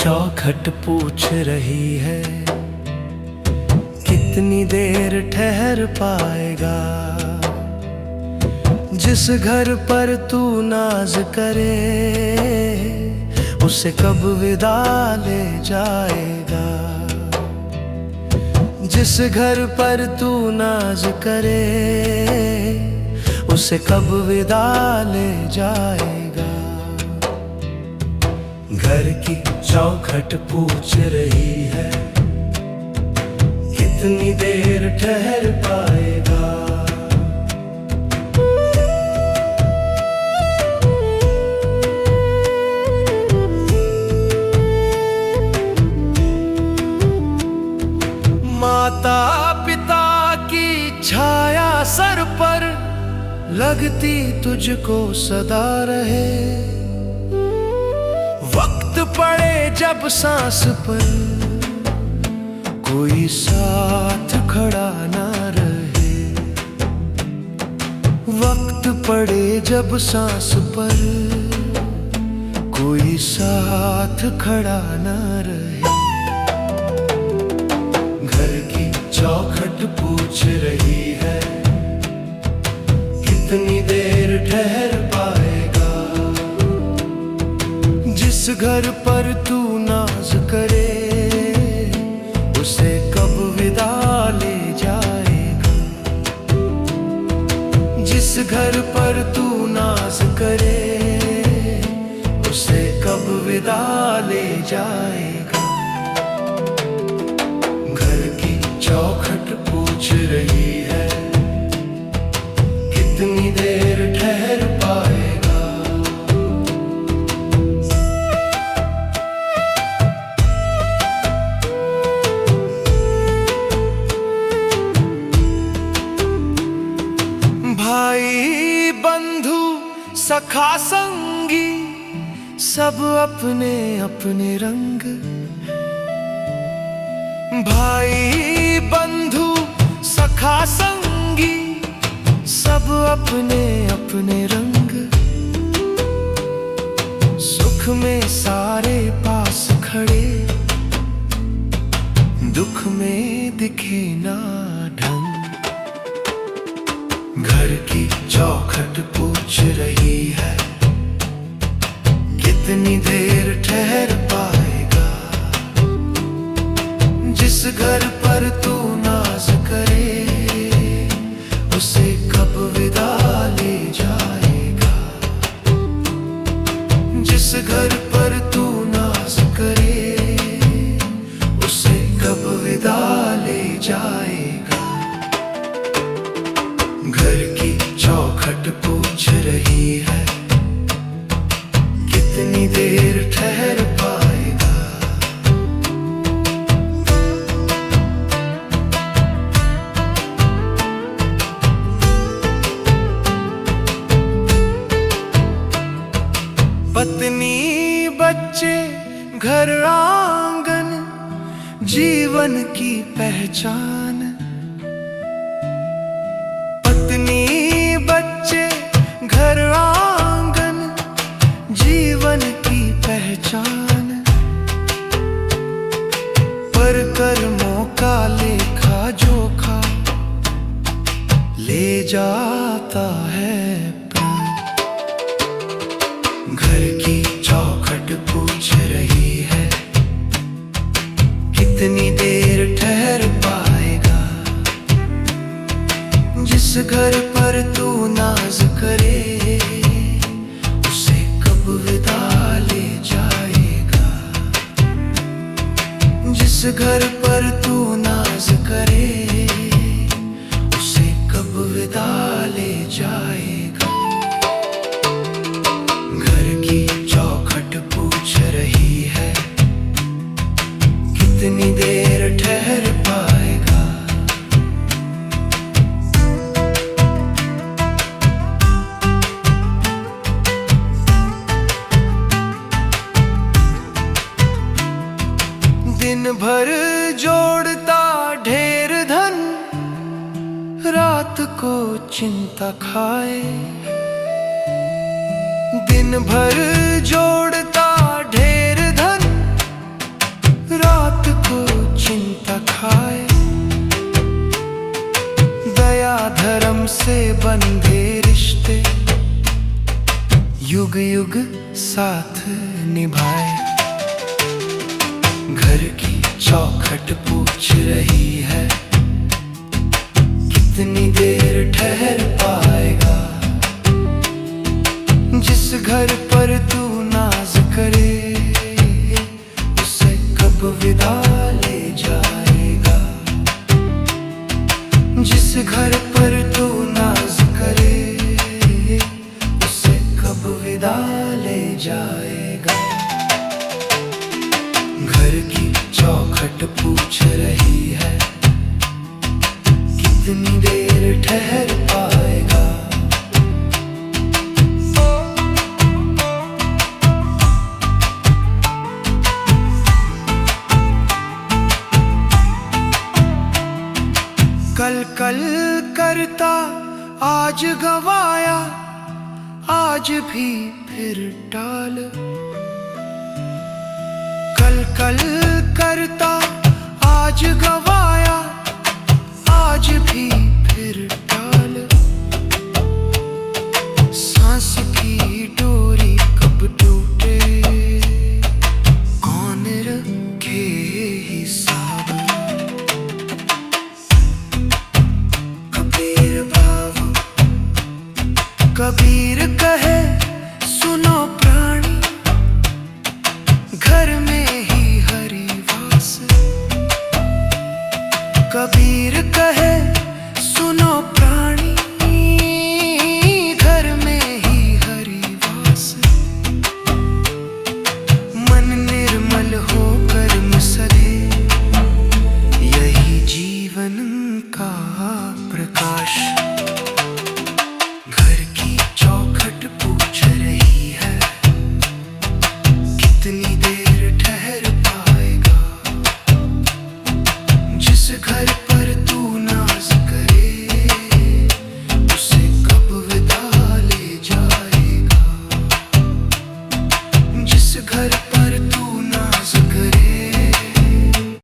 चौखट पूछ रही है कितनी देर ठहर पाएगा। जिस घर पर तू नाज करे उसे कब विदा ले जाएगा। जिस घर पर तू नाज करे उसे कब विदा ले जाएगा। घर की चौखट पूछ रही है कितनी देर ठहर पाएगा। माता पिता की छाया सर पर लगती तुझको सदा रहे। वक्त पड़े जब सांस पर कोई साथ खड़ा ना रहे। वक्त पड़े जब सांस पर कोई साथ खड़ा ना रहे। घर की चौखट पूछ रही है कितनी देर ठहर पाएगा। जिस घर पर तू नाज करे उसे कब विदा ले जाएगा। जिस घर पर तू नाज करे उसे कब विदा ले जाएगा। घर की चौखट पूछ रही है कितनी देर ठहर पाएगा। भाई बंधु सखा संगी सब अपने अपने रंग। भाई बंधु सखा संगी सब अपने अपने रंग। सुख में सारे पास खड़े दुख में दिखे ना ढंग। घर की चौखट पूछ रही है कितनी देर ठहर पाएगा। जिस घर पर तू नाज करे उसे कब विदा ले जाएगा। जिस घर पर तू नाज करे उसे कब विदा ले जाएगा। घर की चौखट पूछ रही है कितनी देर ठहर पाएगा। पत्नी बच्चे घर आंगन जीवन की पहचान। पत्नी बच्चे घर आंगन जीवन की पहचान। पर कर्मों का लेखा जोखा ले जाता है प्राण। घर की चौखट पूछ रही है कितनी देर ठहर पाएगा। जिस घर पर तू नाज करे उसे कब विदा ले जाएगा। जिस घर पर तू नाज करे उसे कब विदा ले जाएगा। घर की चौखट पूछ रही है कितनी देर ठहर पाएगा। दिन भर जोड़ता ढेर धन रात को चिंता खाए। दिन भर जोड़ता ढेर धन युग साथ निभाए। घर की चौखट पूछ रही है, कितनी देर ठहर पाएगा। जिस घर पर तू नाज करे, उसे कब विदा ले जाएगा। जिस घर पर तू नाज करे, उसे कब विदा ले जाएगा। घर की चौखट पूछ रही है, कितनी देर ठहर पाएगा। कल कल करता आज गवाया, आज भी फिर टाल। कल कल करता आज गवाया, आज भी फिर टाल। सांस की डोरी कब टूटे, कौन रखे हिसाब। कबीर बाबू कबीर कहे, सुनो प्राणी, घर में ही हरि वास। कबीर कहे,